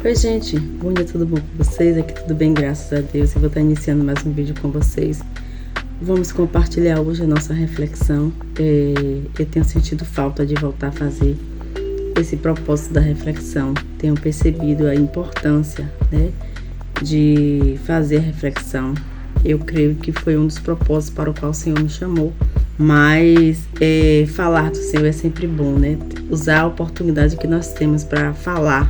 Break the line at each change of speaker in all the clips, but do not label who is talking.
Oi gente, bom dia, tudo bom com vocês? Aqui tudo bem, graças a Deus. Eu vou estar iniciando mais um vídeo com vocês. Vamos compartilhar hoje a nossa reflexão. Eu tenho sentido falta de voltar a fazer esse propósito da reflexão. Tenho percebido a importância, né, de fazer a reflexão. Eu creio que foi um dos propósitos para o qual o Senhor me chamou. Mas falar do Senhor é sempre bom, né? Usar a oportunidade que nós temos para falar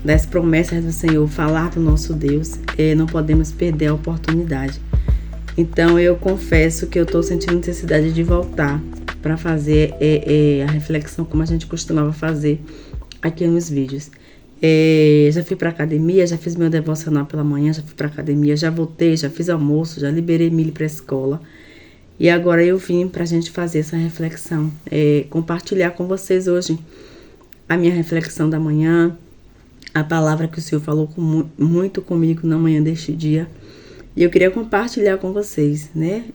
das promessas do Senhor, falar do nosso Deus, não podemos perder a oportunidade. Então eu confesso que eu estou sentindo necessidade de voltar para fazer a reflexão como a gente costumava fazer aqui nos vídeos. Já fui para academia, já fiz meu devocional pela manhã, já fui para academia, já voltei, já fiz almoço, já liberei Milly para a escola. E agora eu vim para a gente fazer essa reflexão, compartilhar com vocês hoje a minha reflexão da manhã, a palavra que o Senhor falou muito comigo na manhã deste dia. E eu queria compartilhar com vocês, né?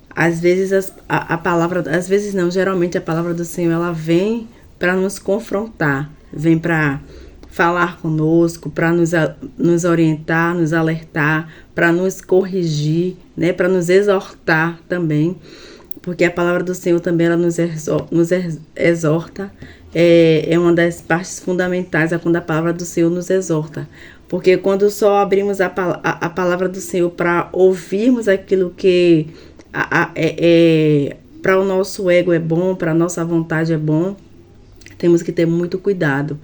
Às vezes a palavra, às vezes não, geralmente a palavra do Senhor, ela vem para nos confrontar, vem para falar conosco, para nos orientar, nos alertar, para nos corrigir, né? Para nos exortar também. Porque a palavra do Senhor também ela nos exorta, é uma das partes fundamentais, quando a palavra do Senhor nos exorta. Porque quando só abrimos a palavra do Senhor para ouvirmos aquilo que para o nosso ego é bom, para a nossa vontade é bom, temos que ter muito cuidado.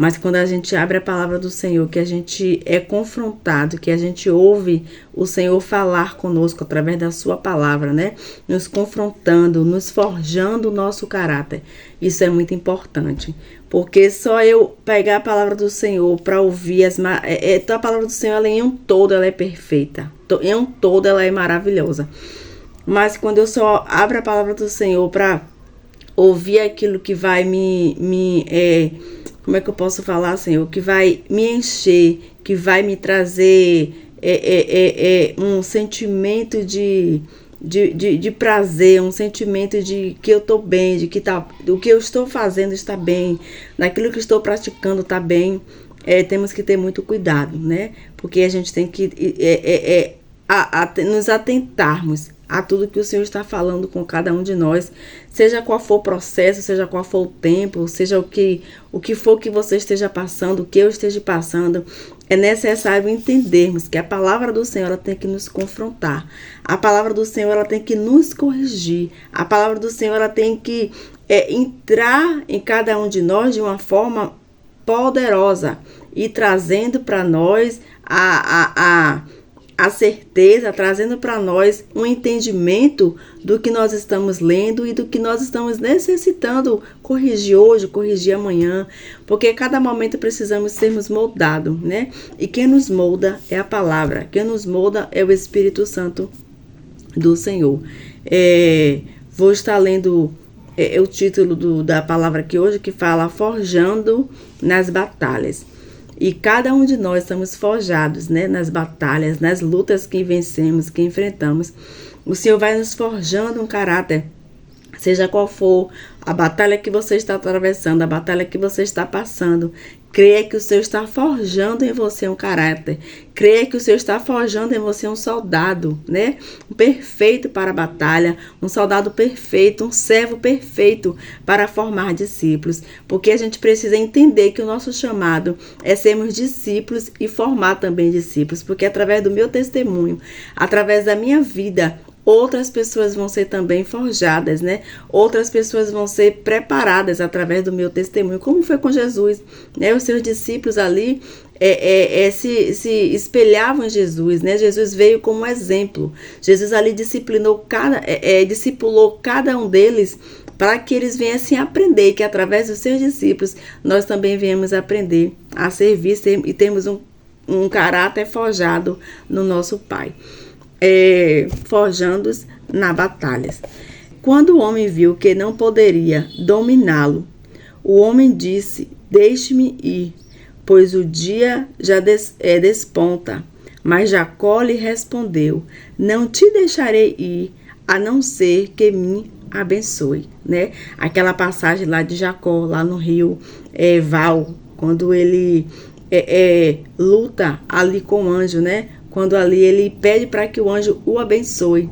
Mas quando a gente abre a palavra do Senhor, que a gente é confrontado, que a gente ouve o Senhor falar conosco através da sua palavra, né? Nos confrontando, nos forjando o nosso caráter. Isso é muito importante. Porque só eu pegar a palavra do Senhor para ouvir a palavra do Senhor, ela em um todo, ela é perfeita. Em um todo, ela é maravilhosa. Mas quando eu só abro a palavra do Senhor para ouvir aquilo que vai como é que eu posso falar, Senhor? Que vai me encher, que vai me trazer um sentimento de prazer, um sentimento de que eu tô bem, de que o que eu estou fazendo está bem, naquilo que estou praticando está bem. Temos que ter muito cuidado, né? Porque a gente tem que nos atentarmos a tudo que o Senhor está falando com cada um de nós, seja qual for o processo, seja qual for o tempo, seja o que for que você esteja passando, o que eu esteja passando. É necessário entendermos que a palavra do Senhor ela tem que nos confrontar, a palavra do Senhor ela tem que nos corrigir, a palavra do Senhor ela tem que entrar em cada um de nós de uma forma poderosa e trazendo para nós a certeza, trazendo para nós um entendimento do que nós estamos lendo e do que nós estamos necessitando corrigir hoje, corrigir amanhã, porque cada momento precisamos sermos moldados, né? E quem nos molda é a palavra, quem nos molda é o Espírito Santo do Senhor. Vou estar lendo o título da palavra aqui hoje, que fala Forjando nas Batalhas. E cada um de nós estamos forjados, né, nas batalhas, nas lutas que vencemos, que enfrentamos. O Senhor vai nos forjando um caráter, seja qual for a batalha que você está atravessando, a batalha que você está passando. Creia que o Senhor está forjando em você um caráter. Creia que o Senhor está forjando em você um soldado, né? Um perfeito para a batalha, um soldado perfeito, um servo perfeito para formar discípulos. Porque a gente precisa entender que o nosso chamado é sermos discípulos e formar também discípulos. Porque através do meu testemunho, através da minha vida, outras pessoas vão ser também forjadas, né? Outras pessoas vão ser preparadas através do meu testemunho, como foi com Jesus, né? Os seus discípulos ali se espelhavam em Jesus, né? Jesus veio como exemplo. Jesus ali discipulou cada um deles para que eles viessem aprender, que através dos seus discípulos nós também viemos aprender a servir e temos um caráter forjado no nosso Pai. Forjando-os na batalhas. Quando o homem viu que não poderia dominá-lo, o homem disse: deixe-me ir, pois o dia já desponta. Mas Jacó lhe respondeu: não te deixarei ir, a não ser que me abençoe, né? Aquela passagem lá de Jacó, lá no rio Val, quando ele luta ali com o anjo, né? Quando ali ele pede para que o anjo o abençoe.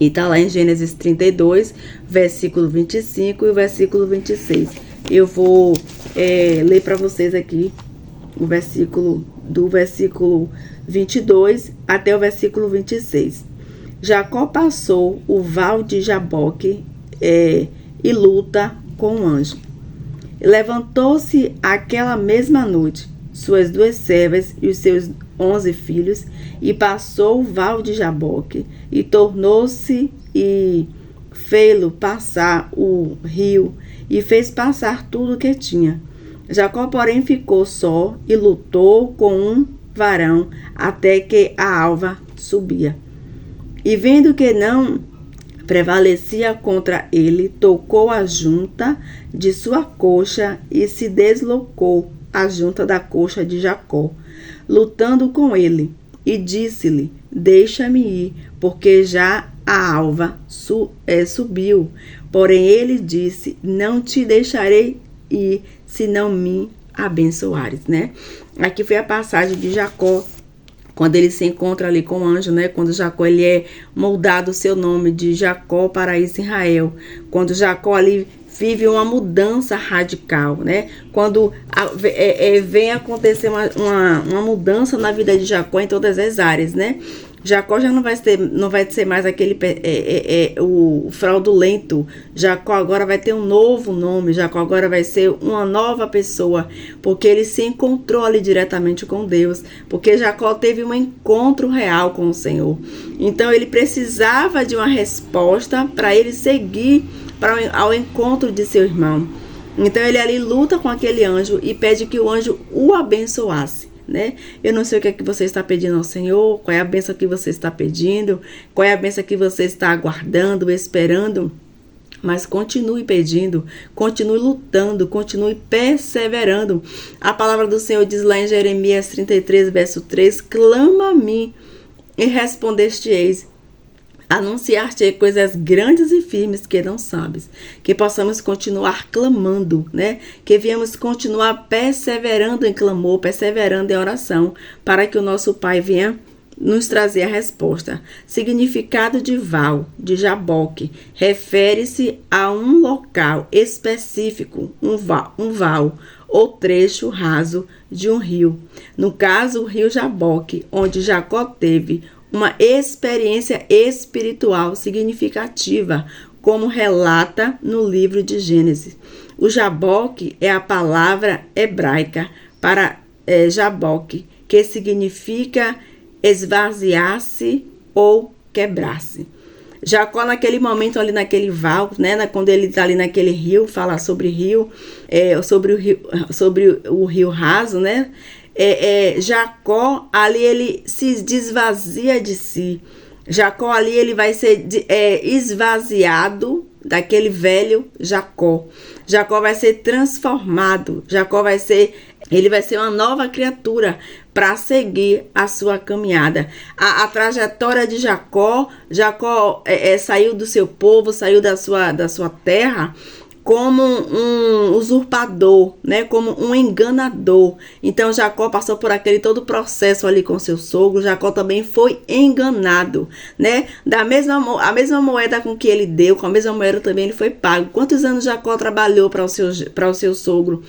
E tá lá em Gênesis 32, versículo 25 e o versículo 26. Eu vou ler para vocês aqui o versículo, do versículo 22 até o versículo 26. Jacó passou o val de Jaboque e luta com o anjo. Levantou-se aquela mesma noite suas 2 servas e os seus 11 filhos, e passou o val de Jaboque, e tornou-se e fê-lo passar o rio, e fez passar tudo o que tinha. Jacó, porém, ficou só e lutou com um varão até que a alva subia. E vendo que não prevalecia contra ele, tocou a junta de sua coxa e se deslocou a junta da coxa de Jacó, lutando com ele, e disse-lhe: deixa-me ir, porque já a alva subiu. Porém ele disse: não te deixarei ir, se não me abençoares, né? Aqui foi a passagem de Jacó, quando ele se encontra ali com o anjo, né? Quando Jacó, ele é moldado o seu nome de Jacó para Israel. Quando Jacó ali vive uma mudança radical, né? Quando vem acontecer uma mudança na vida de Jacó em todas as áreas, né? Jacó já não vai ser mais aquele o fraudulento. Jacó agora vai ter um novo nome. Jacó agora vai ser uma nova pessoa, porque ele se encontrou ali diretamente com Deus, porque Jacó teve um encontro real com o Senhor. Então ele precisava de uma resposta para ele seguir ao encontro de seu irmão. Então ele ali luta com aquele anjo e pede que o anjo o abençoasse, né? Eu não sei o que é que você está pedindo ao Senhor, qual é a bênção que você está pedindo, qual é a bênção que você está aguardando, esperando, mas continue pedindo, continue lutando, continue perseverando. A palavra do Senhor diz lá em Jeremias 33, verso 3, clama a mim e respondeste-eis, anunciar-te coisas grandes e firmes que não sabes, que possamos continuar clamando, né? Que viemos continuar perseverando em clamor, perseverando em oração, para que o nosso Pai venha nos trazer a resposta. Significado de val, de Jaboque, refere-se a um local específico, um val ou trecho raso de um rio. No caso, o rio Jaboque, onde Jacó teve uma experiência espiritual significativa, como relata no livro de Gênesis. O Jaboque é a palavra hebraica para Jaboque, que significa esvaziar-se ou quebrar-se. Jacó, naquele momento ali naquele val, né, quando ele está ali naquele rio, fala sobre rio, sobre o rio raso, né? Jacó ali ele se desvazia de si. Jacó ali ele vai ser esvaziado daquele velho Jacó. Jacó vai ser transformado. Ele vai ser uma nova criatura para seguir a sua caminhada. A trajetória de Jacó saiu do seu povo, saiu da sua terra como um usurpador, né? Como um enganador. Então Jacó passou por aquele todo processo ali com seu sogro. Jacó também foi enganado, né? A mesma moeda com que ele deu, com a mesma moeda também ele foi pago. Quantos anos Jacó trabalhou para o seu sogro?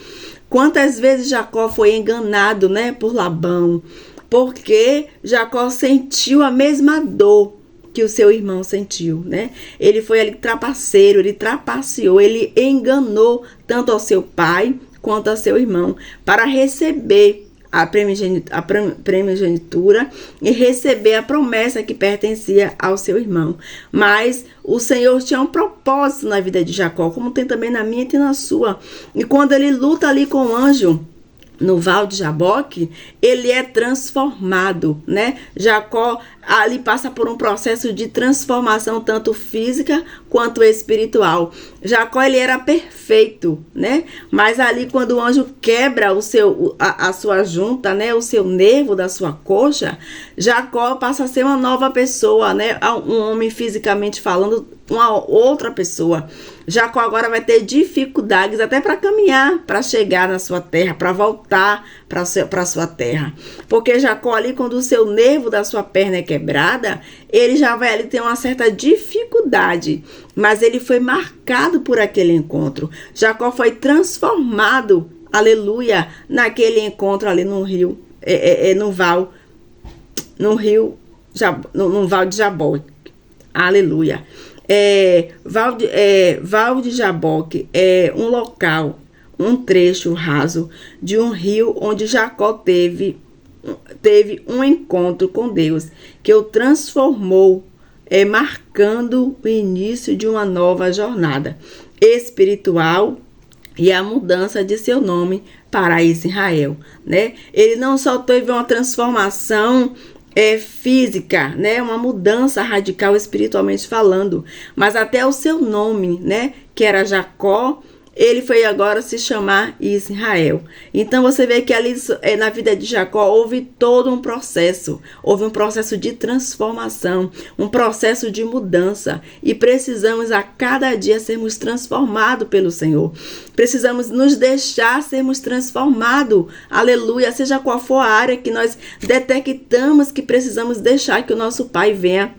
Quantas vezes Jacó foi enganado, né, por Labão? Porque Jacó sentiu a mesma dor que o seu irmão sentiu, né? Ele foi ali trapaceiro, ele trapaceou, ele enganou tanto ao seu pai quanto ao seu irmão para receber a primogenitura e receber a promessa que pertencia ao seu irmão. Mas o Senhor tinha um propósito na vida de Jacó, como tem também na minha e na sua. E quando ele luta ali com o anjo no val de Jaboque, ele é transformado, né? Jacó ali passa por um processo de transformação tanto física quanto espiritual. Jacó ele era perfeito, né? Mas ali quando o anjo quebra a sua junta, né? O seu nervo da sua coxa, Jacó passa a ser uma nova pessoa, né? Um homem fisicamente falando uma outra pessoa. Jacó agora vai ter dificuldades até para caminhar, para chegar na sua terra, para voltar para sua terra. Porque Jacó ali, quando o seu nervo da sua perna é quebrada, ele já vai ali ter uma certa dificuldade. Mas ele foi marcado por aquele encontro. Jacó foi transformado, aleluia, naquele encontro ali no rio, no val de Jaboque. Aleluia. Val de Jaboque é um local, um trecho raso de um rio onde Jacó teve um encontro com Deus, que o transformou, marcando o início de uma nova jornada espiritual e a mudança de seu nome para Israel, né? Ele não só teve uma transformação física, né, uma mudança radical espiritualmente falando, mas até o seu nome, né, que era Jacó, ele foi agora se chamar Israel. Então você vê que ali na vida de Jacó houve todo um processo, houve um processo de transformação, um processo de mudança, e precisamos a cada dia sermos transformados pelo Senhor. Precisamos nos deixar sermos transformados, aleluia, seja qual for a área que nós detectamos que precisamos deixar que o nosso Pai venha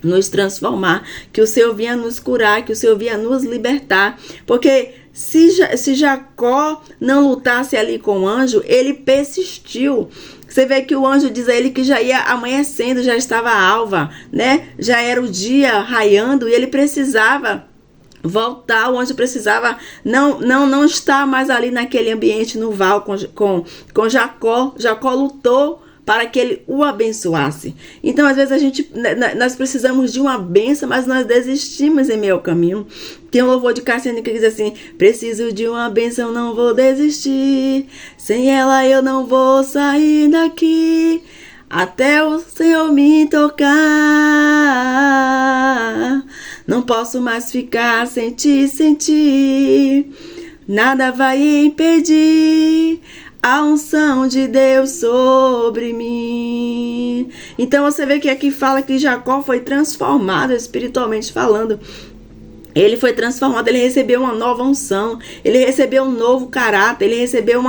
nos transformar, que o Senhor venha nos curar, que o Senhor venha nos libertar, porque se Jacó não lutasse ali com o anjo, ele persistiu. Você vê que o anjo diz a ele que já ia amanhecendo, já estava alva, né? Já era o dia raiando e ele precisava voltar. O anjo precisava não estar mais ali naquele ambiente no val com Jacó. Jacó lutou para que ele o abençoasse. Então, às vezes, nós precisamos de uma bênção, mas nós desistimos em meio ao caminho. Tem um louvor de Cassiane que diz assim: preciso de uma bênção, não vou desistir. Sem ela eu não vou sair daqui, até o Senhor me tocar. Não posso mais ficar sem ti. Nada vai impedir a unção de Deus sobre mim. Então você vê que aqui fala que Jacó foi transformado espiritualmente falando. Ele foi transformado, ele recebeu uma nova unção, ele recebeu um novo caráter, ele recebeu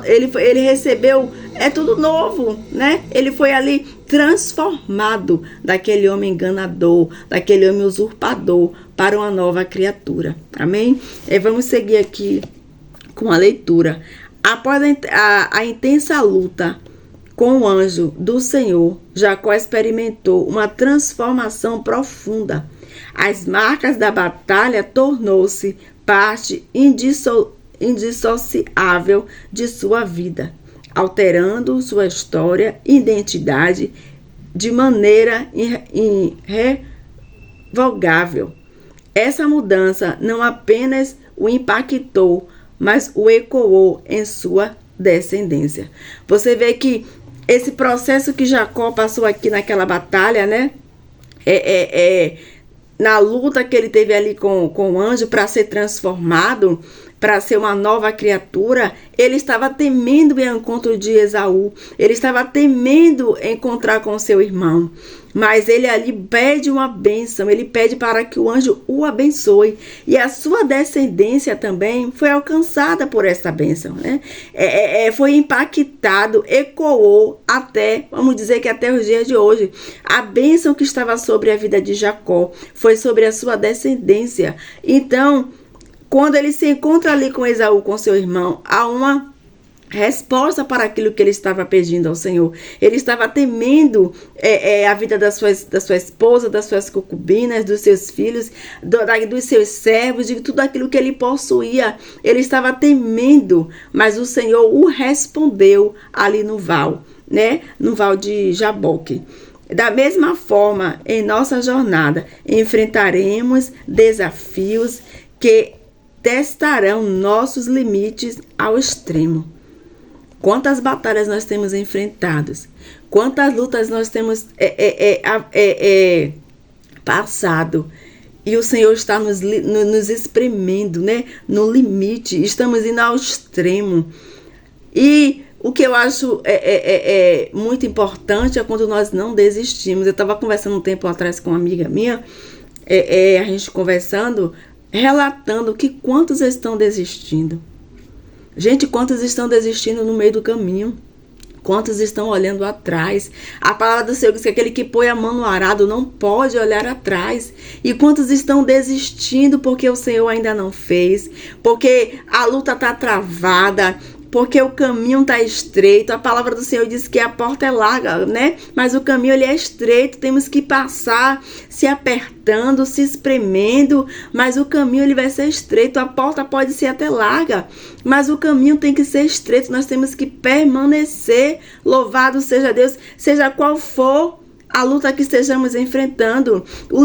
ele recebeu, tudo novo, né? Ele foi ali transformado daquele homem enganador, daquele homem usurpador, para uma nova criatura. Amém? Vamos seguir aqui com a leitura. Após a intensa luta com o anjo do Senhor, Jacó experimentou uma transformação profunda. As marcas da batalha tornou-se parte indissociável de sua vida, alterando sua história e identidade de maneira irrevogável. Essa mudança não apenas o impactou, mas o ecoou em sua descendência. Você vê que esse processo que Jacó passou aqui naquela batalha, né? Na luta que ele teve ali com o anjo para ser transformado, para ser uma nova criatura, ele estava temendo o encontro de Esaú, ele estava temendo encontrar com seu irmão, mas ele ali pede uma bênção, ele pede para que o anjo o abençoe, e a sua descendência também foi alcançada por essa bênção, né? Foi impactado, ecoou até, vamos dizer que até os dias de hoje. A bênção que estava sobre a vida de Jacó foi sobre a sua descendência. Então, quando ele se encontra ali com Esaú, com seu irmão, há uma resposta para aquilo que ele estava pedindo ao Senhor. Ele estava temendo a vida da sua esposa, das suas concubinas, dos seus filhos, dos seus servos, de tudo aquilo que ele possuía. Ele estava temendo, mas o Senhor o respondeu ali no val, né? No val de Jaboque. Da mesma forma, em nossa jornada, enfrentaremos desafios que testarão nossos limites ao extremo. Quantas batalhas nós temos enfrentados, quantas lutas nós temos passado, e o Senhor está nos espremendo, né? No limite, estamos indo ao extremo. E o que eu acho muito importante é quando nós não desistimos. Eu estava conversando um tempo atrás com uma amiga minha, a gente conversando, relatando que quantos estão desistindo. Gente, quantos estão desistindo no meio do caminho? Quantos estão olhando atrás? A palavra do Senhor diz que aquele que põe a mão no arado não pode olhar atrás. E quantos estão desistindo porque o Senhor ainda não fez? Porque a luta está travada, porque o caminho está estreito. A palavra do Senhor diz que a porta é larga, né? Mas o caminho ele é estreito. Temos que passar se apertando, se espremendo. Mas o caminho ele vai ser estreito. A porta pode ser até larga, mas o caminho tem que ser estreito. Nós temos que permanecer. Louvado seja Deus, seja qual for a luta que estejamos enfrentando, no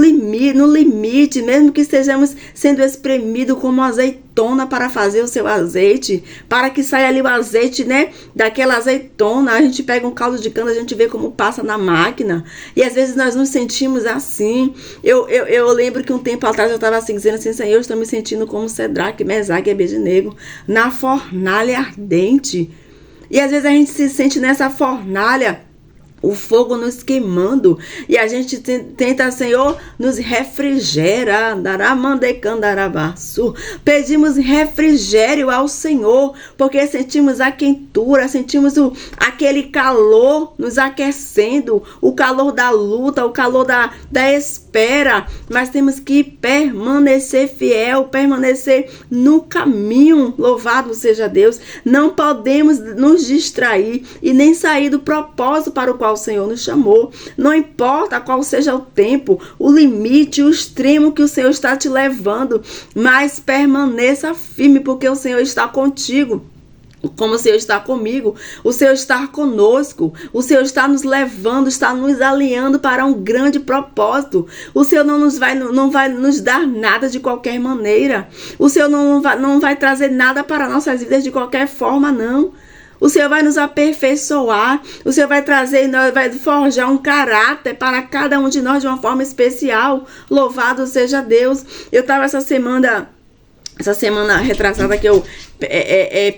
limite, mesmo que estejamos sendo espremidos como azeitona para fazer o seu azeite, para que saia ali o azeite, né, daquela azeitona. A gente pega um caldo de cana, a gente vê como passa na máquina, e às vezes nós nos sentimos assim. Eu lembro que um tempo atrás eu estava assim, dizendo assim: Senhor, eu estou me sentindo como Cedraque, Mesaque e Abednego, na fornalha ardente. E às vezes a gente se sente nessa fornalha, o fogo nos queimando, e a gente tenta, Senhor, nos refrigera. Pedimos refrigério ao Senhor, porque sentimos a quentura, sentimos aquele calor nos aquecendo, o calor da luta, o calor da espera. Mas temos que permanecer fiel, permanecer no caminho. Louvado seja Deus. Não podemos nos distrair e nem sair do propósito para o qual o Senhor nos chamou. Não importa qual seja o tempo, o limite, o extremo que o Senhor está te levando, mas permaneça firme, porque o Senhor está contigo. Como o Senhor está comigo, o Senhor está conosco, o Senhor está nos levando, está nos alinhando para um grande propósito. O Senhor não vai nos dar nada de qualquer maneira. O Senhor não vai trazer nada para nossas vidas de qualquer forma, não. O Senhor vai nos aperfeiçoar, o Senhor vai trazer, vai forjar um caráter para cada um de nós de uma forma especial. Louvado seja Deus. Eu estava essa semana retrasada que eu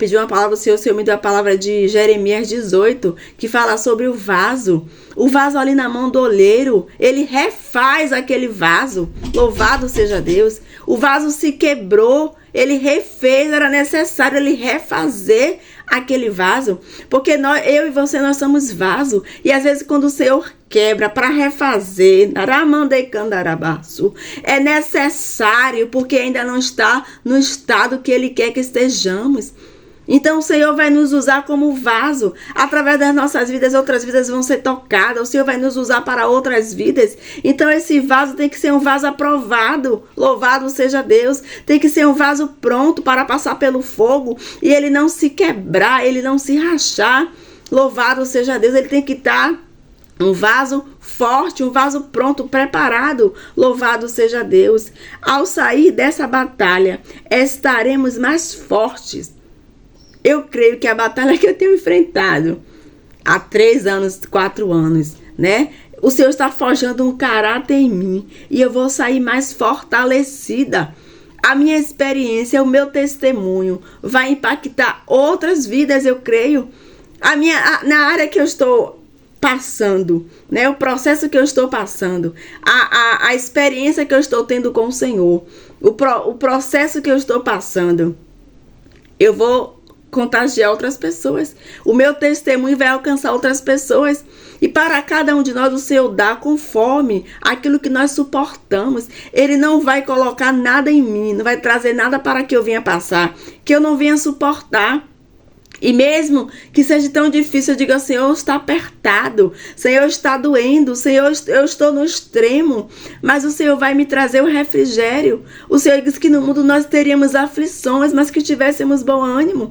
pedi uma palavra do Senhor, o Senhor me deu a palavra de Jeremias 18, que fala sobre o vaso. O vaso ali na mão do olheiro, ele refaz aquele vaso. Louvado seja Deus. O vaso se quebrou, ele refez, era necessário ele refazer aquele vaso, porque eu e você, nós somos vaso, e às vezes quando o Senhor quebra para refazer, é necessário, porque ainda não está no estado que Ele quer que estejamos. Então o Senhor vai nos usar como vaso. Através das nossas vidas, outras vidas vão ser tocadas. O Senhor vai nos usar para outras vidas. Então esse vaso tem que ser um vaso aprovado. Louvado seja Deus. Tem que ser um vaso pronto para passar pelo fogo. E ele não se quebrar, ele não se rachar. Louvado seja Deus. Ele tem que estar um vaso forte, um vaso pronto, preparado. Louvado seja Deus. Ao sair dessa batalha, estaremos mais fortes. Eu creio que a batalha que eu tenho enfrentado há 3 anos, 4 anos, né? O Senhor está forjando um caráter em mim e eu vou sair mais fortalecida. A minha experiência, o meu testemunho vai impactar outras vidas, eu creio. Na área que eu estou passando, né? O processo que eu estou passando, a experiência que eu estou tendo com o Senhor, o processo que eu estou passando, eu vou contagiar outras pessoas. O meu testemunho vai alcançar outras pessoas. E para cada um de nós, o Senhor dá conforme aquilo que nós suportamos. Ele não vai colocar nada em mim, não vai trazer nada para que eu venha passar, que eu não venha suportar. E mesmo que seja tão difícil, eu digo: Senhor, está apertado, Senhor, está doendo, Senhor, eu estou no extremo, mas o Senhor vai me trazer o refrigério. O Senhor diz que no mundo nós teríamos aflições, mas que tivéssemos bom ânimo.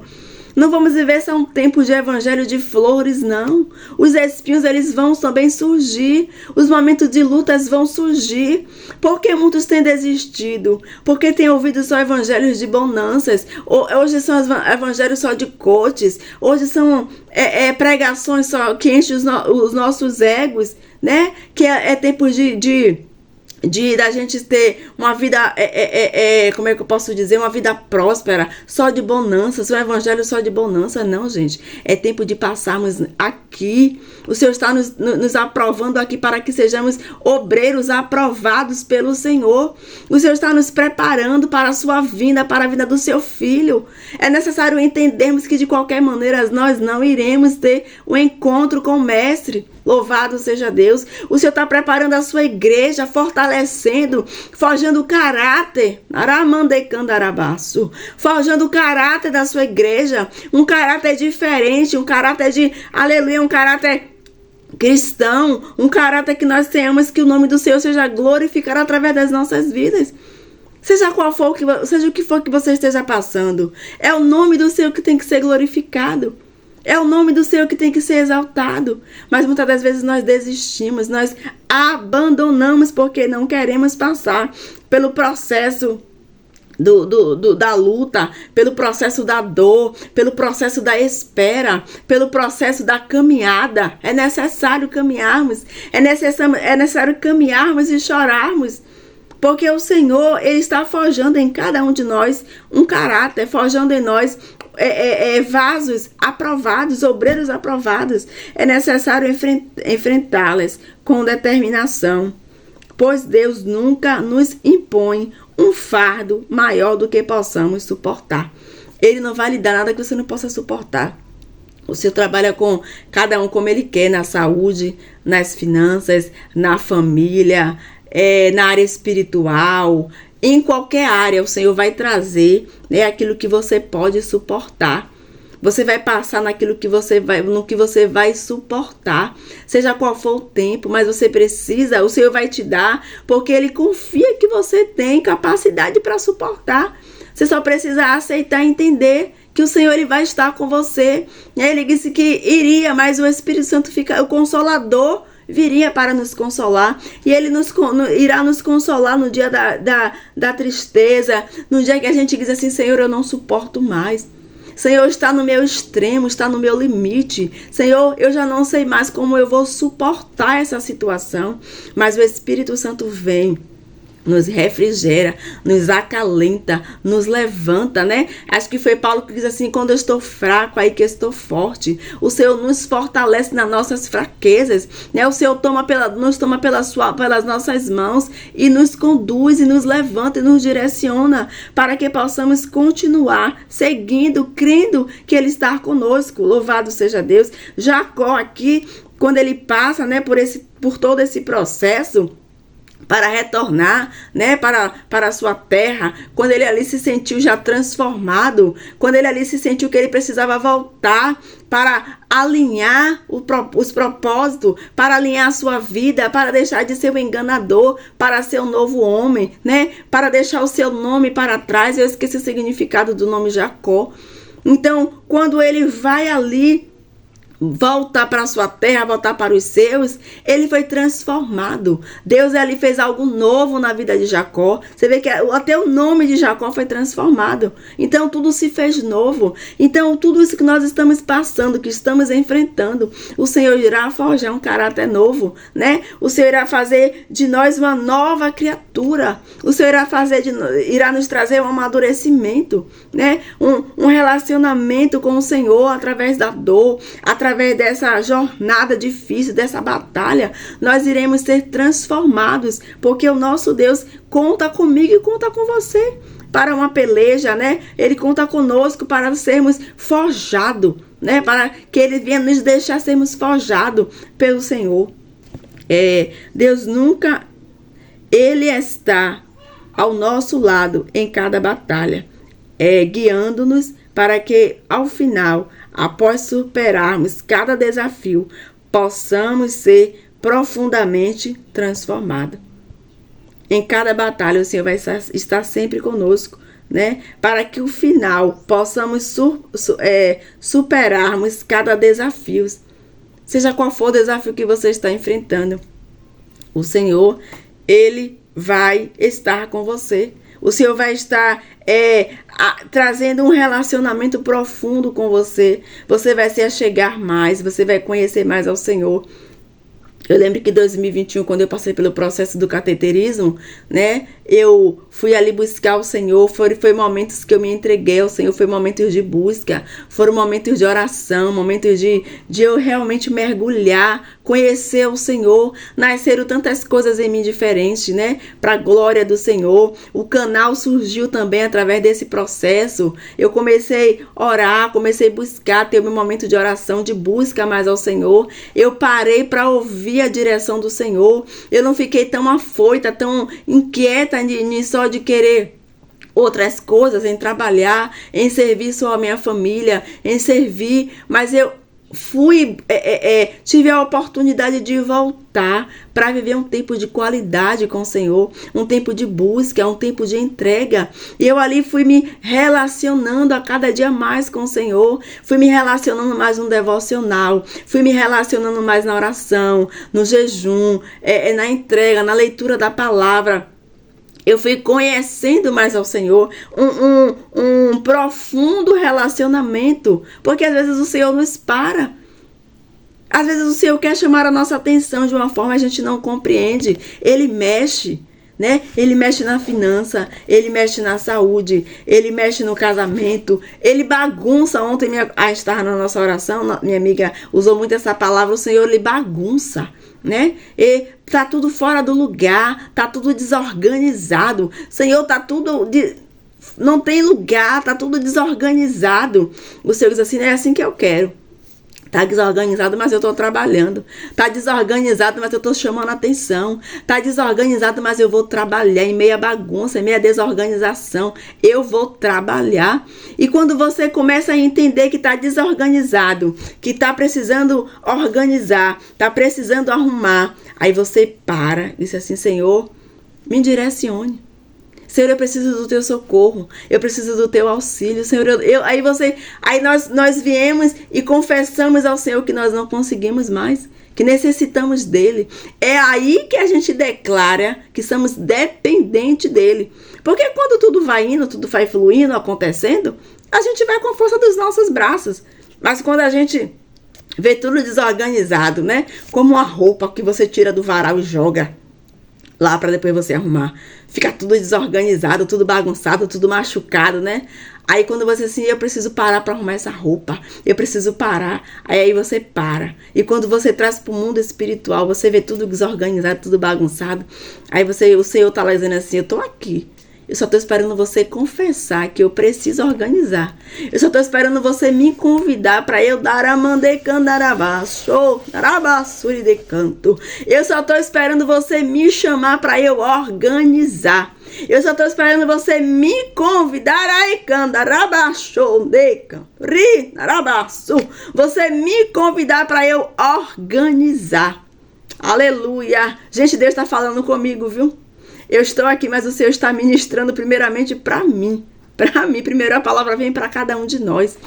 Não vamos viver só um tempo de evangelho de flores, não. Os espinhos, eles vão também surgir. Os momentos de lutas vão surgir. Porque muitos têm desistido? Porque têm ouvido só evangelhos de bonanças. Hoje são evangelhos só de coaches. Hoje são pregações só que enchem os nossos egos, né? Que é tempo de da gente ter uma vida, como é que eu posso dizer, uma vida próspera, só de bonanças, o evangelho só de bonança, não, gente, é tempo de passarmos aqui, o Senhor está nos aprovando aqui para que sejamos obreiros aprovados pelo Senhor, o Senhor está nos preparando para a sua vinda, para a vinda do seu Filho. É necessário entendermos que de qualquer maneira nós não iremos ter um encontro com o Mestre. Louvado seja Deus. O Senhor está preparando a sua igreja, fortalecendo, forjando o caráter, forjando o caráter da sua igreja, um caráter diferente, um caráter de aleluia, um caráter cristão, um caráter que nós tenhamos, que o nome do Senhor seja glorificado através das nossas vidas. Seja o que for que você esteja passando, é o nome do Senhor que tem que ser glorificado. É o nome do Senhor que tem que ser exaltado. Mas muitas das vezes nós desistimos, nós abandonamos porque não queremos passar pelo processo da luta, pelo processo da dor, pelo processo da espera, pelo processo da caminhada. É necessário caminharmos, é necessário caminharmos e chorarmos. Porque o Senhor, Ele está forjando em cada um de nós um caráter, forjando em nós vasos aprovados, obreiros aprovados. É necessário enfrentá-las com determinação, pois Deus nunca nos impõe um fardo maior do que possamos suportar. Ele não vai lhe dar nada que você não possa suportar. O Senhor trabalha com cada um como Ele quer, na saúde, nas finanças, na família, na área espiritual, em qualquer área. O Senhor vai trazer, né, aquilo que você pode suportar. Você vai passar no que você vai suportar, seja qual for o tempo, mas você precisa, o Senhor vai te dar, porque Ele confia que você tem capacidade para suportar. Você só precisa aceitar e entender que o Senhor, Ele vai estar com você. Ele disse que iria, mas o Espírito Santo o Consolador viria para nos consolar, e Ele irá nos consolar no dia da tristeza, no dia que a gente diz assim: Senhor, eu não suporto mais. Senhor, está no meu extremo, está no meu limite. Senhor, eu já não sei mais como eu vou suportar essa situação, mas o Espírito Santo vem, nos refrigera, nos acalenta, nos levanta, né? Acho que foi Paulo que diz assim: quando eu estou fraco, aí que eu estou forte. O Senhor nos fortalece nas nossas fraquezas, né? O Senhor nos toma pelas nossas mãos e nos conduz e nos levanta e nos direciona para que possamos continuar seguindo, crendo que Ele está conosco. Louvado seja Deus. Jacó aqui, quando ele passa, né, por todo esse processo, para retornar, né, para a sua terra, quando ele ali se sentiu já transformado, quando ele ali se sentiu que ele precisava voltar para alinhar os propósitos, para alinhar a sua vida, para deixar de ser um enganador, para ser um novo homem, né, para deixar o seu nome para trás. Eu esqueci o significado do nome Jacó. Então, quando ele vai ali voltar para a sua terra, voltar para os seus, ele foi transformado. Deus ali fez algo novo na vida de Jacó. Você vê que até o nome de Jacó foi transformado. Então tudo se fez novo. Então tudo isso que nós estamos passando, que estamos enfrentando, o Senhor irá forjar um caráter novo, né? O Senhor irá fazer de nós uma nova criatura. O Senhor irá nos trazer um amadurecimento, né? Um relacionamento com o Senhor através da dor, através dessa jornada difícil, dessa batalha. Nós iremos ser transformados, porque o nosso Deus conta comigo e conta com você para uma peleja, né? Ele conta conosco para sermos forjados, né? Para que Ele venha nos deixar sermos forjados pelo Senhor. Deus nunca, Ele está ao nosso lado em cada batalha, guiando-nos para que ao final, após superarmos cada desafio, possamos ser profundamente transformados. Em cada batalha, o Senhor vai estar sempre conosco, né? Para que no final possamos superarmos cada desafio. Seja qual for o desafio que você está enfrentando, o Senhor, Ele vai estar com você. O Senhor vai estar trazendo um relacionamento profundo com você. Você vai se achegar mais, você vai conhecer mais ao Senhor. Eu lembro que em 2021, quando eu passei pelo processo do cateterismo, né? Eu fui ali buscar o Senhor, foi momentos que eu me entreguei ao Senhor, foi momentos de busca, foram momentos de oração, momentos de eu realmente mergulhar, conhecer o Senhor. Nasceram tantas coisas em mim diferentes, né? Para a glória do Senhor. O canal surgiu também através desse processo. Eu comecei a orar, comecei a buscar, ter o meu momento de oração, de busca mais ao Senhor. Eu parei para ouvir a direção do Senhor. Eu não fiquei tão afoita, tão inquieta só de querer outras coisas, em trabalhar, em servir só a minha família, em servir, mas eu tive a oportunidade de voltar para viver um tempo de qualidade com o Senhor, um tempo de busca, um tempo de entrega. E eu ali fui me relacionando a cada dia mais com o Senhor, fui me relacionando mais no devocional, fui me relacionando mais na oração, no jejum, na entrega, na leitura da palavra. Eu fui conhecendo mais ao Senhor, um profundo relacionamento, porque às vezes o Senhor nos para. Às vezes o Senhor quer chamar a nossa atenção de uma forma que a gente não compreende. Ele mexe, né? Ele mexe na finança, ele mexe na saúde, ele mexe no casamento, ele bagunça. Ontem a estar na nossa oração, minha amiga usou muito essa palavra, o Senhor ele bagunça, né? E tá tudo fora do lugar, tá tudo desorganizado. Senhor, tá tudo não tem lugar, tá tudo desorganizado. O Senhor diz assim, é assim que eu quero. Tá desorganizado, mas eu tô trabalhando. Tá desorganizado, mas eu tô chamando a atenção. Tá desorganizado, mas eu vou trabalhar em meia bagunça, em meia desorganização. Eu vou trabalhar. E quando você começa a entender que tá desorganizado, que tá precisando organizar, tá precisando arrumar, aí você para, diz assim, Senhor, me direcione. Senhor, eu preciso do teu socorro, eu preciso do teu auxílio, Senhor. Aí nós viemos e confessamos ao Senhor que nós não conseguimos mais, que necessitamos dele. É aí que a gente declara que somos dependentes dele. Porque quando tudo vai indo, tudo vai fluindo, acontecendo, a gente vai com a força dos nossos braços. Mas quando a gente vê tudo desorganizado, né? Como uma roupa que você tira do varal e joga lá para depois você arrumar. Fica tudo desorganizado, tudo bagunçado, tudo machucado, né? Aí quando você assim, eu preciso parar para arrumar essa roupa, eu preciso parar. Aí você para. E quando você traz para o mundo espiritual, você vê tudo desorganizado, tudo bagunçado. Aí o Senhor tá lá dizendo assim, eu tô aqui. Eu só tô esperando você confessar que eu preciso organizar. Eu só tô esperando você me convidar para eu dar a mandecandarabaço, darabaçuri de canto. Eu só tô esperando você me chamar para eu organizar. Eu só tô esperando você me convidar a ecandarabaço de canto. Ri, darabaço. Você me convidar para eu organizar. Aleluia. Gente, Deus tá falando comigo, viu? Eu estou aqui, mas o Senhor está ministrando primeiramente para mim. Para mim, primeiro a palavra vem para cada um de nós.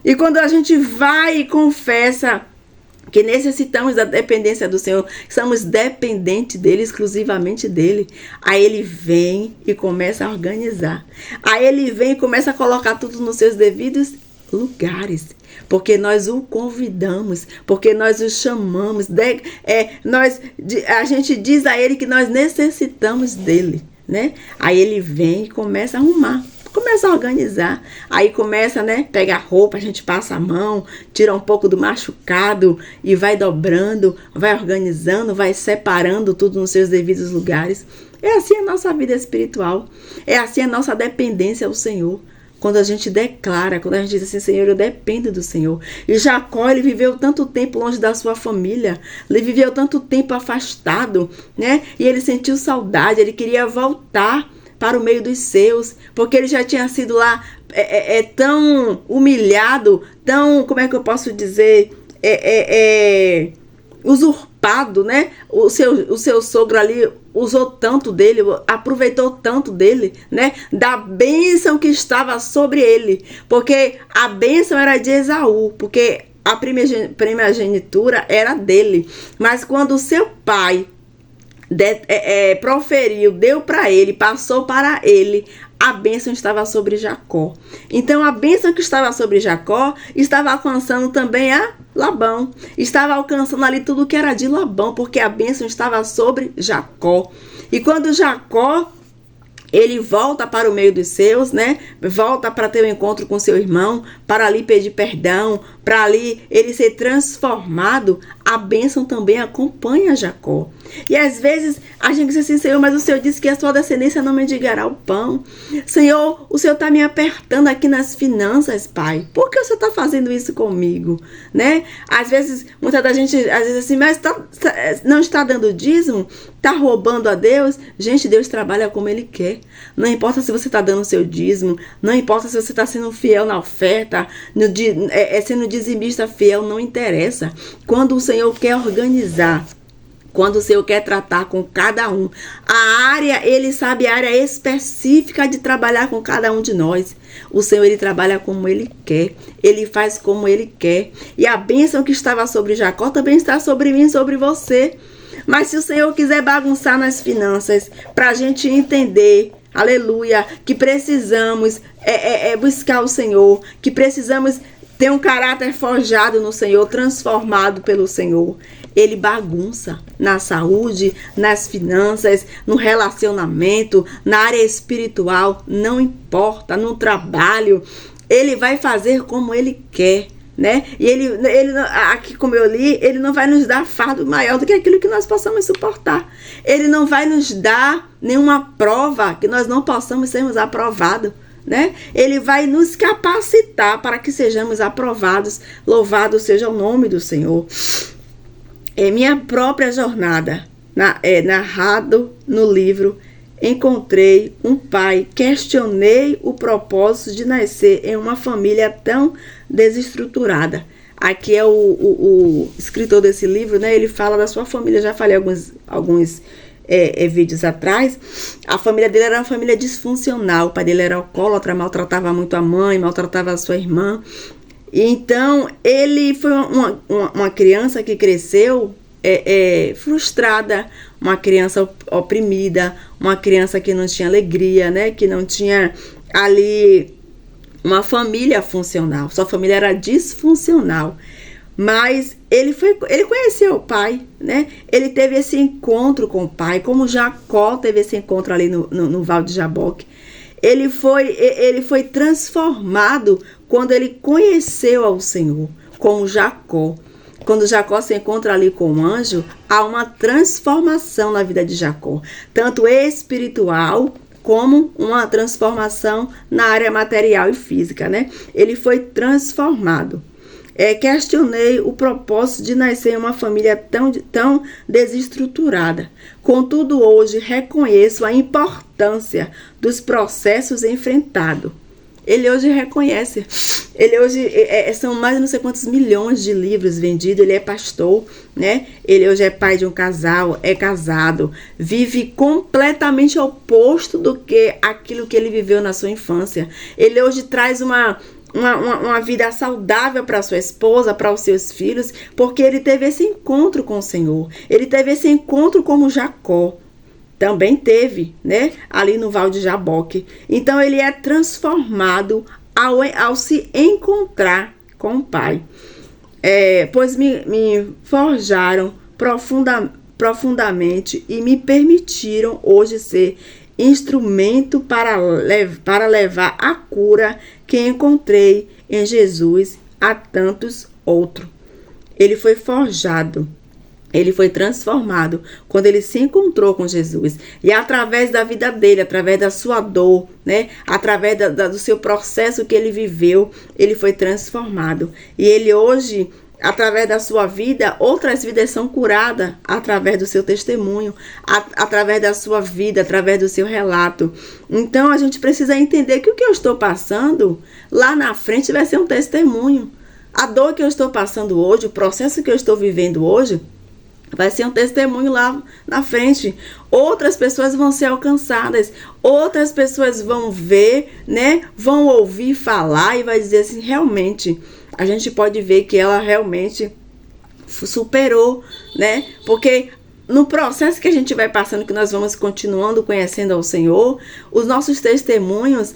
E quando a gente vai e confessa que necessitamos da dependência do Senhor, que somos dependentes dele, exclusivamente dele, aí ele vem e começa a organizar. Aí ele vem e começa a colocar tudo nos seus devidos lugares, porque nós o convidamos, porque nós o chamamos, a gente diz a ele que nós necessitamos dele, né? Aí ele vem e começa a arrumar, começa a organizar, aí começa, né, pega a roupa, a gente passa a mão, tira um pouco do machucado e vai dobrando, vai organizando, vai separando tudo nos seus devidos lugares. É assim a nossa vida espiritual, é assim a nossa dependência ao Senhor. Quando a gente declara, quando a gente diz assim, Senhor, eu dependo do Senhor. E Jacó, ele viveu tanto tempo longe da sua família, ele viveu tanto tempo afastado, né? E ele sentiu saudade, ele queria voltar para o meio dos seus, porque ele já tinha sido lá tão humilhado, tão, como é que eu posso dizer, usurpado, né? O seu sogro ali usou tanto dele, aproveitou tanto dele, né? Da bênção que estava sobre ele, porque a bênção era de Esaú, porque a primogenitura era dele, mas quando o seu pai proferiu, deu para ele, passou para ele a bênção estava sobre Jacó. Então a bênção que estava sobre Jacó estava alcançando também a Labão. Estava alcançando ali tudo que era de Labão, porque a bênção estava sobre Jacó. E quando Jacó ele volta para o meio dos seus, né? Volta para ter um encontro com seu irmão, para ali pedir perdão, para ali ele ser transformado, a bênção também acompanha Jacó. E às vezes a gente diz assim: Senhor, mas o Senhor disse que a sua descendência não mendigará o pão. Senhor, o Senhor está me apertando aqui nas finanças, Pai. Por que o Senhor está fazendo isso comigo? Né? Às vezes, muita da gente, às vezes assim, mas não está dando dízimo? Está roubando a Deus? Gente, Deus trabalha como Ele quer. Não importa se você está dando o seu dízimo, não importa se você está sendo fiel na oferta, sendo dizimista fiel, não interessa. Quando o Senhor quer organizar, quando o Senhor quer tratar com cada um, a área, Ele sabe a área específica de trabalhar com cada um de nós. O Senhor, Ele trabalha como Ele quer, Ele faz como Ele quer. E a bênção que estava sobre Jacó também está sobre mim e sobre você. Mas se o Senhor quiser bagunçar nas finanças, para a gente entender, aleluia, que precisamos buscar o Senhor, que precisamos ter um caráter forjado no Senhor, transformado pelo Senhor. Ele bagunça na saúde, nas finanças, no relacionamento, na área espiritual, não importa, no trabalho. Ele vai fazer como Ele quer, né? E ele aqui, como eu li, Ele não vai nos dar fardo maior do que aquilo que nós possamos suportar. Ele não vai nos dar nenhuma prova que nós não possamos sermos aprovados, né? Ele vai nos capacitar para que sejamos aprovados. Louvado seja o nome do Senhor. Em minha própria jornada, narrado no livro, encontrei um pai, questionei o propósito de nascer em uma família tão desestruturada. Aqui é o escritor desse livro, né? Ele fala da sua família, já falei alguns vídeos atrás. A família dele era uma família disfuncional, o pai dele era alcoólatra, maltratava muito a mãe, maltratava a sua irmã. Então, ele foi uma criança que cresceu frustrada, uma criança oprimida, uma criança que não tinha alegria, né? Que não tinha ali uma família funcional. Sua família era disfuncional. Mas ele conheceu o pai, né? Ele teve esse encontro com o pai, como Jacó teve esse encontro ali no Val de Jaboque. Ele foi transformado quando ele conheceu ao Senhor, como Jacó. Quando Jacó se encontra ali com o anjo, há uma transformação na vida de Jacó, tanto espiritual como uma transformação na área material e física, né? Ele foi transformado. Questionei o propósito de nascer em uma família tão desestruturada. Contudo, hoje reconheço a importância dos processos enfrentados. Ele hoje reconhece. Ele hoje são mais de não sei quantos milhões de livros vendidos. Ele é pastor, né? Ele hoje é pai de um casal, é casado, vive completamente oposto do que aquilo que ele viveu na sua infância. Ele hoje traz uma vida saudável para sua esposa, para os seus filhos, porque ele teve esse encontro com o Senhor. Ele teve esse encontro como Jacó também teve, né? Ali no Val de Jaboque. Então ele é transformado ao se encontrar com o Pai. Pois me forjaram profundamente e me permitiram hoje ser instrumento para levar a cura que encontrei em Jesus a tantos outros. Ele foi forjado, ele foi transformado quando ele se encontrou com Jesus. E através da vida dele, através da sua dor, né? Através do seu processo que ele viveu, ele foi transformado. E ele hoje, através da sua vida, outras vidas são curadas através do seu testemunho, através da sua vida, através do seu relato. Então a gente precisa entender que o que eu estou passando lá na frente vai ser um testemunho. A dor que eu estou passando hoje, o processo que eu estou vivendo hoje, vai ser um testemunho lá na frente. Outras pessoas vão ser alcançadas, outras pessoas vão ver, né? Vão ouvir falar e vai dizer assim, realmente, a gente pode ver que ela realmente superou, né? Porque no processo que a gente vai passando, que nós vamos continuando conhecendo ao Senhor, os nossos testemunhos,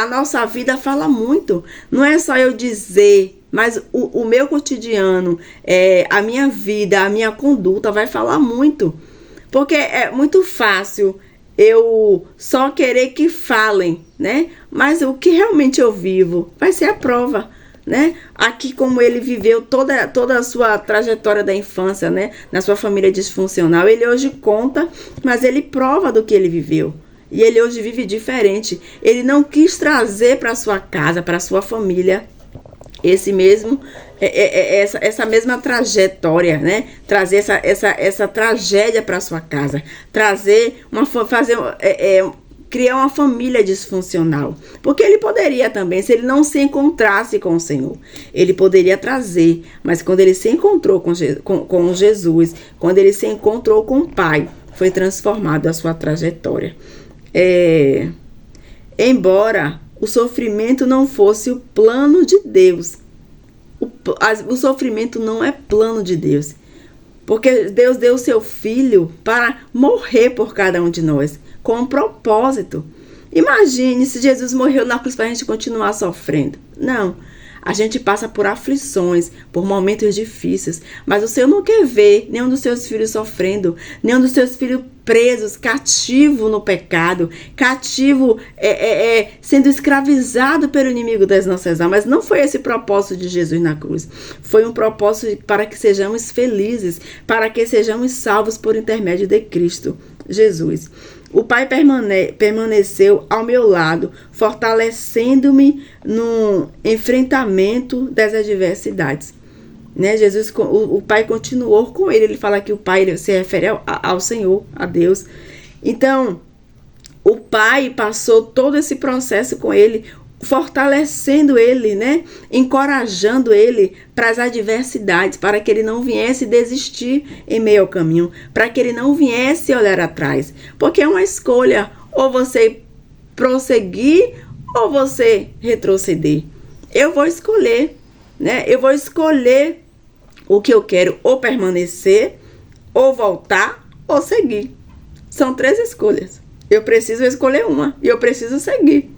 a nossa vida fala muito. Não é só eu dizer, mas o meu cotidiano, a minha vida, a minha conduta vai falar muito. Porque é muito fácil eu só querer que falem, né? Mas o que realmente eu vivo vai ser a prova, né? Aqui, como ele viveu toda a sua trajetória da infância, né? Na sua família disfuncional, ele hoje conta, mas ele prova do que ele viveu. E ele hoje vive diferente. Ele não quis trazer para sua casa, para sua família, essa mesma trajetória, né? Trazer essa tragédia para sua casa, criar uma família disfuncional, porque ele poderia também, se ele não se encontrasse com o Senhor, ele poderia trazer, mas quando ele se encontrou com Jesus, quando ele se encontrou com o Pai, foi transformado a sua trajetória. Embora o sofrimento não fosse o plano de Deus. O sofrimento não é plano de Deus. Porque Deus deu o seu Filho para morrer por cada um de nós, com um propósito. Imagine se Jesus morreu na cruz para a gente continuar sofrendo. Não. A gente passa por aflições, por momentos difíceis, mas o Senhor não quer ver nenhum dos seus filhos sofrendo, nenhum dos seus filhos presos, cativo no pecado, cativo, sendo escravizado pelo inimigo das nossas almas. Não foi esse o propósito de Jesus na cruz. Foi um propósito para que sejamos felizes, para que sejamos salvos por intermédio de Cristo Jesus. O Pai permaneceu ao meu lado, fortalecendo-me no enfrentamento das adversidades. Né? Jesus, o Pai continuou com ele. Ele fala que o Pai, ele se refere ao Senhor, a Deus. Então, o Pai passou todo esse processo com ele, fortalecendo ele, né? Encorajando ele para as adversidades, para que ele não viesse desistir em meio ao caminho, para que ele não viesse olhar atrás, porque é uma escolha, ou você prosseguir ou você retroceder. Eu vou escolher, né? Eu vou escolher o que eu quero, ou permanecer, ou voltar, ou seguir. São 3 escolhas. Eu preciso escolher uma e eu preciso seguir.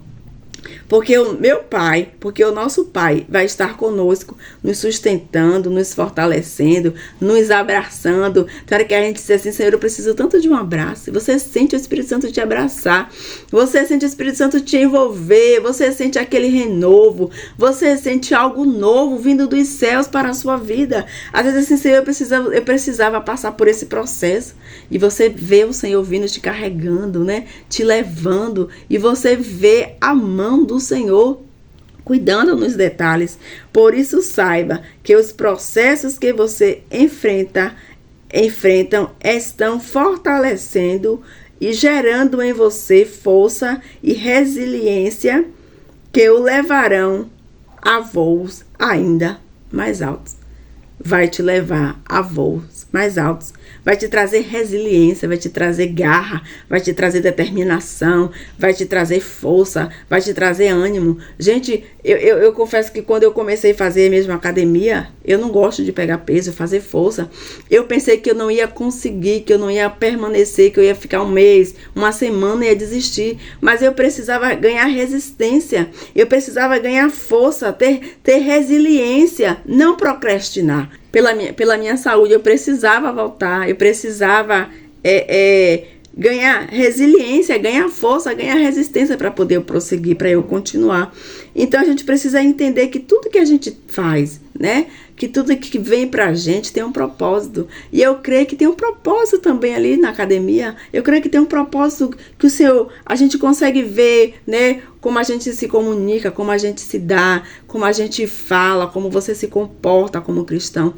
Porque o meu Pai, porque o nosso Pai vai estar conosco, nos sustentando, nos fortalecendo, nos abraçando. Tem hora que a gente diz assim: Senhor, eu preciso tanto de um abraço. E você sente o Espírito Santo te abraçar, você sente o Espírito Santo te envolver, você sente aquele renovo, você sente algo novo vindo dos céus para a sua vida. Às vezes assim: Senhor, eu precisava passar por esse processo. E você vê o Senhor vindo te carregando, né? Te levando, e você vê a mão do Senhor cuidando nos detalhes. Por isso, saiba que os processos que você enfrentam estão fortalecendo e gerando em você força e resiliência que o levarão a voos ainda mais altos. Vai te levar a voos mais altos. Vai te trazer resiliência, vai te trazer garra, vai te trazer determinação, vai te trazer força, vai te trazer ânimo. Gente, eu confesso que quando eu comecei a fazer mesmo academia, eu não gosto de pegar peso, fazer força. Eu pensei que eu não ia conseguir, que eu não ia permanecer, que eu ia ficar um mês, uma semana e ia desistir. Mas eu precisava ganhar resistência, eu precisava ganhar força, ter resiliência, não procrastinar. Pela minha saúde, eu precisava voltar, eu precisava ganhar resiliência, ganhar força, ganhar resistência para poder prosseguir, para eu continuar. Então, a gente precisa entender que tudo que a gente faz, né? Que tudo que vem pra gente tem um propósito. E eu creio que tem um propósito também ali na academia. Eu creio que tem um propósito que a gente consegue ver, né? Como a gente se comunica, como a gente se dá, como a gente fala, como você se comporta como cristão.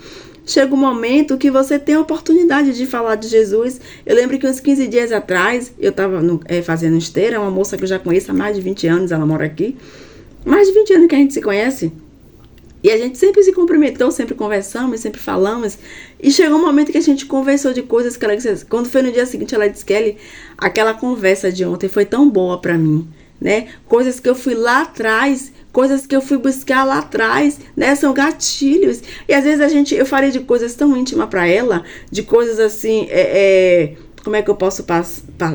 Chega um momento que você tem a oportunidade de falar de Jesus. Eu lembro que uns 15 dias atrás, eu estava fazendo esteira, uma moça que eu já conheço há mais de 20 anos, ela mora aqui. Mais de 20 anos que a gente se conhece. E a gente sempre se cumprimentou, sempre conversamos, sempre falamos. E chegou um momento que a gente conversou de coisas que ela disse. Quando foi no dia seguinte, ela disse: Kelly, aquela conversa de ontem foi tão boa pra mim, né? Coisas que eu fui lá atrás, coisas que eu fui buscar lá atrás, né? São gatilhos. E às vezes eu falei de coisas tão íntimas para ela, de coisas assim, como é que eu posso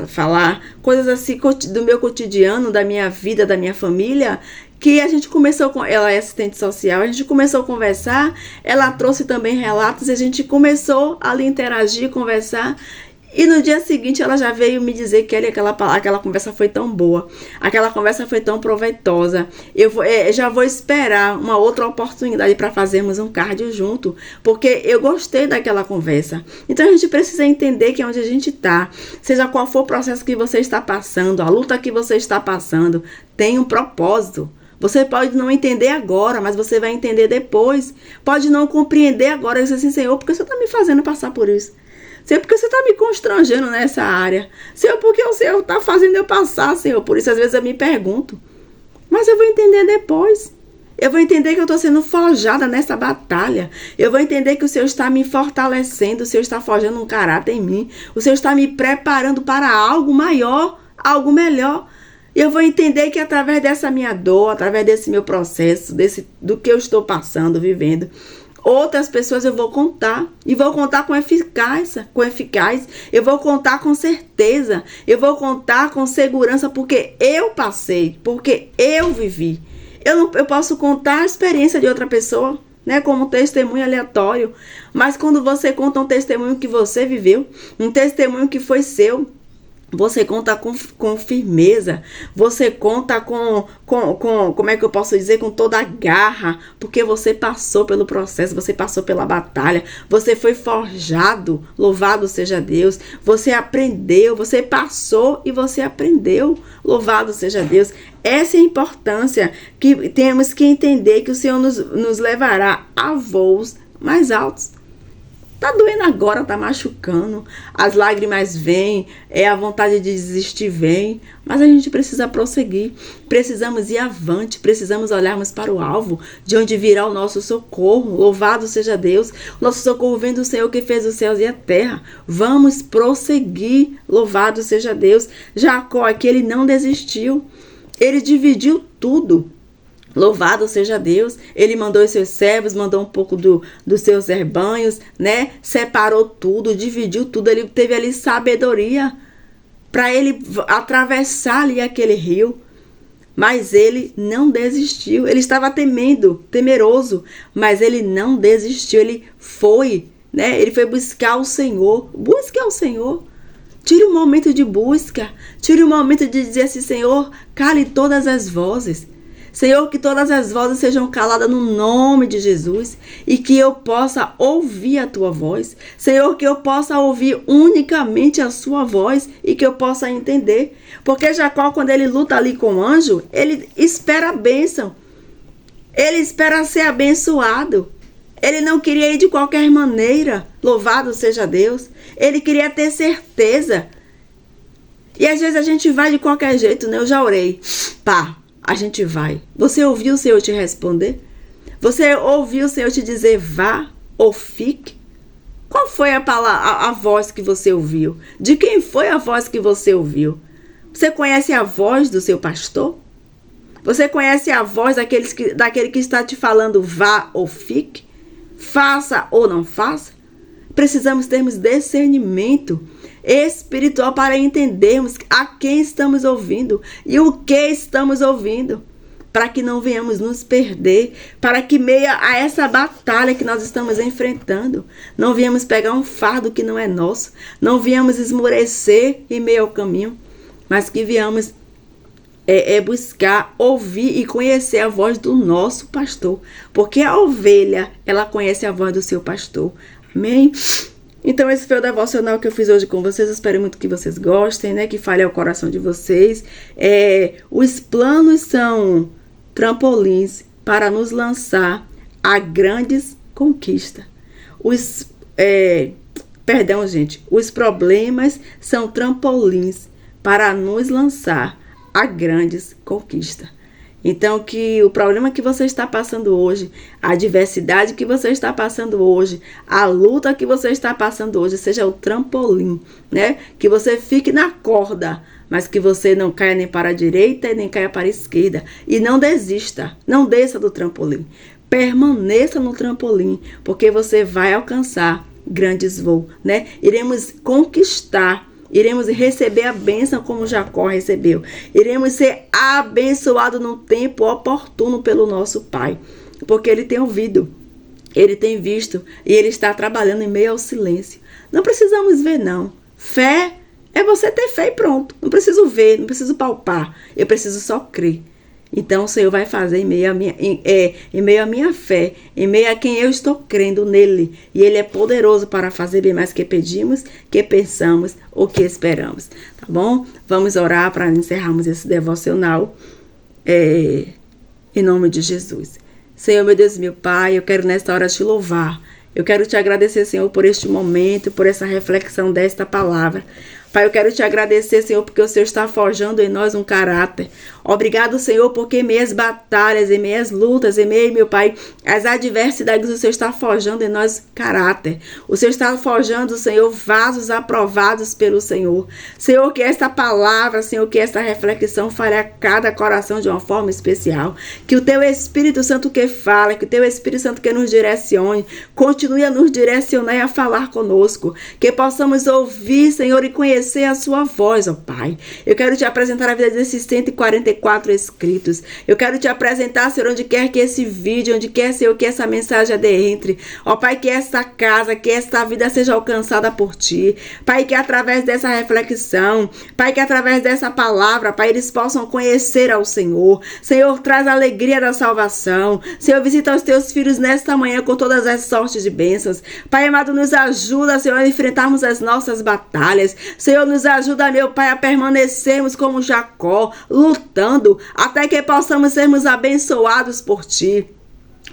falar? Coisas assim do meu cotidiano, da minha vida, da minha família, que a gente começou com, ela é assistente social, a gente começou a conversar, ela trouxe também relatos, e a gente começou ali a interagir, conversar, e no dia seguinte ela já veio me dizer que aquela conversa foi tão boa, aquela conversa foi tão proveitosa, já vou esperar uma outra oportunidade para fazermos um cardio junto, porque eu gostei daquela conversa. Então a gente precisa entender que onde a gente está, seja qual for o processo que você está passando, a luta que você está passando, tem um propósito. Você pode não entender agora, mas você vai entender depois. Pode não compreender agora e dizer assim, Senhor, por que você está me fazendo passar por isso? Senhor, por que você está me constrangendo nessa área? Senhor, por que o Senhor está fazendo eu passar, Senhor? Por isso, às vezes, eu me pergunto. Mas eu vou entender depois. Eu vou entender que eu estou sendo forjada nessa batalha. Eu vou entender que o Senhor está me fortalecendo, o Senhor está forjando um caráter em mim. O Senhor está me preparando para algo maior, algo melhor. Eu vou entender que através dessa minha dor, através desse meu processo, do que eu estou passando, vivendo, outras pessoas eu vou contar. E vou contar com eficácia, eu vou contar com certeza, eu vou contar com segurança, porque eu passei, porque eu vivi. Eu posso contar a experiência de outra pessoa, né, como um testemunho aleatório, mas quando você conta um testemunho que você viveu, um testemunho que foi seu, você conta com firmeza, você conta como é que eu posso dizer, com toda a garra, porque você passou pelo processo, você passou pela batalha, você foi forjado, louvado seja Deus, você aprendeu, você passou e você aprendeu, louvado seja Deus. Essa é a importância que temos que entender, que o Senhor nos levará a voos mais altos. Tá doendo agora, tá machucando, as lágrimas vêm, a vontade de desistir vem, mas a gente precisa prosseguir, precisamos ir avante, precisamos olharmos para o alvo, de onde virá o nosso socorro, louvado seja Deus, nosso socorro vem do Senhor que fez os céus e a terra, vamos prosseguir, louvado seja Deus. Jacó aqui, ele não desistiu, ele dividiu tudo. Louvado seja Deus, ele mandou os seus servos, mandou um pouco dos seus rebanhos, né? Separou tudo, dividiu tudo, ele teve ali sabedoria para ele atravessar ali aquele rio. Mas ele não desistiu, ele estava temeroso, mas ele não desistiu, ele foi, né? Ele foi buscar o Senhor, busque ao Senhor. Tire um momento de busca, tire um momento de dizer assim, Senhor, cale todas as vozes. Senhor, que todas as vozes sejam caladas no nome de Jesus e que eu possa ouvir a tua voz. Senhor, que eu possa ouvir unicamente a sua voz e que eu possa entender. Porque Jacó, quando ele luta ali com o anjo, ele espera a bênção. Ele espera ser abençoado. Ele não queria ir de qualquer maneira. Louvado seja Deus. Ele queria ter certeza. E às vezes a gente vai de qualquer jeito, né? Eu já orei. Pá. A gente vai. Você ouviu o Senhor te responder? Você ouviu o Senhor te dizer vá ou fique? Qual foi a voz que você ouviu? De quem foi a voz que você ouviu? Você conhece a voz do seu pastor? Você conhece a voz daquele que está te falando vá ou fique? Faça ou não faça? Precisamos termos discernimento espiritual para entendermos a quem estamos ouvindo e o que estamos ouvindo, para que não venhamos nos perder, para que meio a essa batalha que nós estamos enfrentando, não venhamos pegar um fardo que não é nosso, não venhamos esmorecer em meio ao caminho, mas que venhamos buscar, ouvir e conhecer a voz do nosso pastor, porque a ovelha, ela conhece a voz do seu pastor. Amém? Então esse foi o devocional que eu fiz hoje com vocês. Eu espero muito que vocês gostem, né? Que fale ao coração de vocês. Os planos são trampolins para nos lançar a grandes conquistas. Os problemas são trampolins para nos lançar a grandes conquistas. Então, que o problema que você está passando hoje, a adversidade que você está passando hoje, a luta que você está passando hoje, seja o trampolim, né? Que você fique na corda mas que você não caia nem para a direita e nem caia para a esquerda. E não desista, não desça do trampolim. Permaneça no trampolim, porque você vai alcançar grandes voos, né? Iremos conquistar, iremos receber a bênção como Jacó recebeu. Iremos ser abençoados no tempo oportuno pelo nosso Pai, porque Ele tem ouvido, Ele tem visto e Ele está trabalhando em meio ao silêncio. Não precisamos ver, não. Fé é você ter fé e pronto. Não preciso ver, não preciso palpar. Eu preciso só crer. Então o Senhor vai fazer em meio à minha fé, em meio a quem eu estou crendo nele. E Ele é poderoso para fazer bem mais que pedimos, que pensamos ou que esperamos. Tá bom? Vamos orar para encerrarmos esse devocional. Em nome de Jesus. Senhor, meu Deus, meu Pai, eu quero nesta hora te louvar. Eu quero te agradecer, Senhor, por este momento, por essa reflexão desta palavra. Pai, eu quero te agradecer, Senhor, porque o Senhor está forjando em nós um caráter. Obrigado, Senhor, porque em meio às batalhas, em meio às lutas, em meio, meu Pai, às adversidades, o Senhor está forjando em nós caráter. O Senhor está forjando, Senhor, vasos aprovados pelo Senhor. Senhor, que esta palavra, Senhor, que esta reflexão fale a cada coração de uma forma especial. Que o Teu Espírito Santo que fala, que o Teu Espírito Santo que nos direcione, continue a nos direcionar e a falar conosco. Que possamos ouvir, Senhor, e conhecer a sua voz, ó Pai. Eu quero te apresentar a vida desses 144 inscritos. Eu quero te apresentar, Senhor, onde quer que esse vídeo, onde quer, Senhor, que essa mensagem adentre. Ó Pai, que esta casa, que esta vida seja alcançada por Ti. Pai, que através dessa reflexão, Pai, que através dessa palavra, Pai, eles possam conhecer ao Senhor. Senhor, traz a alegria da salvação. Senhor, visita os Teus filhos nesta manhã com todas as sortes de bênçãos. Pai amado, nos ajuda, Senhor, a enfrentarmos as nossas batalhas. Senhor, nos ajuda, meu Pai, a permanecermos como Jacó, lutando, até que possamos sermos abençoados por Ti.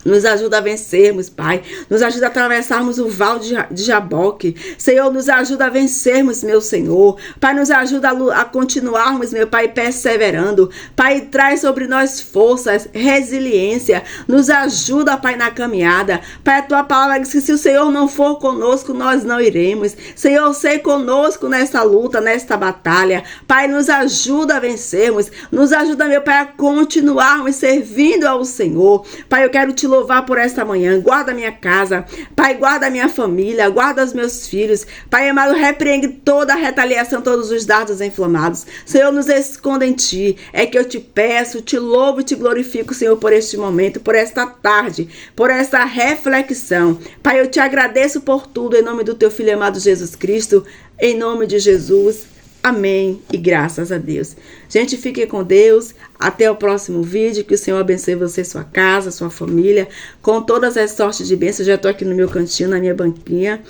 Nos ajuda a vencermos, Pai. Nos ajuda a atravessarmos o vale de Jaboque. Senhor, nos ajuda a vencermos, meu Senhor. Pai, nos ajuda a continuarmos, meu Pai, perseverando. Pai, traz sobre nós forças, resiliência. Nos ajuda, Pai, na caminhada. Pai, a Tua palavra diz que se o Senhor não for conosco, nós não iremos. Senhor, sei conosco nesta luta, nesta batalha. Pai, nos ajuda a vencermos. Nos ajuda, meu Pai, a continuarmos servindo ao Senhor. Pai, eu quero Te louvar por esta manhã. Guarda minha casa, Pai, guarda minha família, guarda os meus filhos. Pai amado, repreende toda a retaliação, todos os dardos inflamados. Senhor, nos esconda em Ti. É que eu Te peço, Te louvo e Te glorifico, Senhor, por este momento, por esta tarde, por esta reflexão. Pai, eu Te agradeço por tudo, em nome do Teu Filho amado Jesus Cristo, em nome de Jesus. Amém e graças a Deus. Gente, fiquem com Deus. Até o próximo vídeo. Que o Senhor abençoe você, sua casa, sua família, com todas as sortes de bênçãos. Já estou aqui no meu cantinho, na minha banquinha,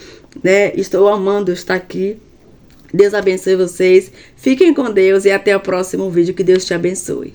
né? Estou amando estar aqui. Deus abençoe vocês. Fiquem com Deus e até o próximo vídeo. Que Deus te abençoe.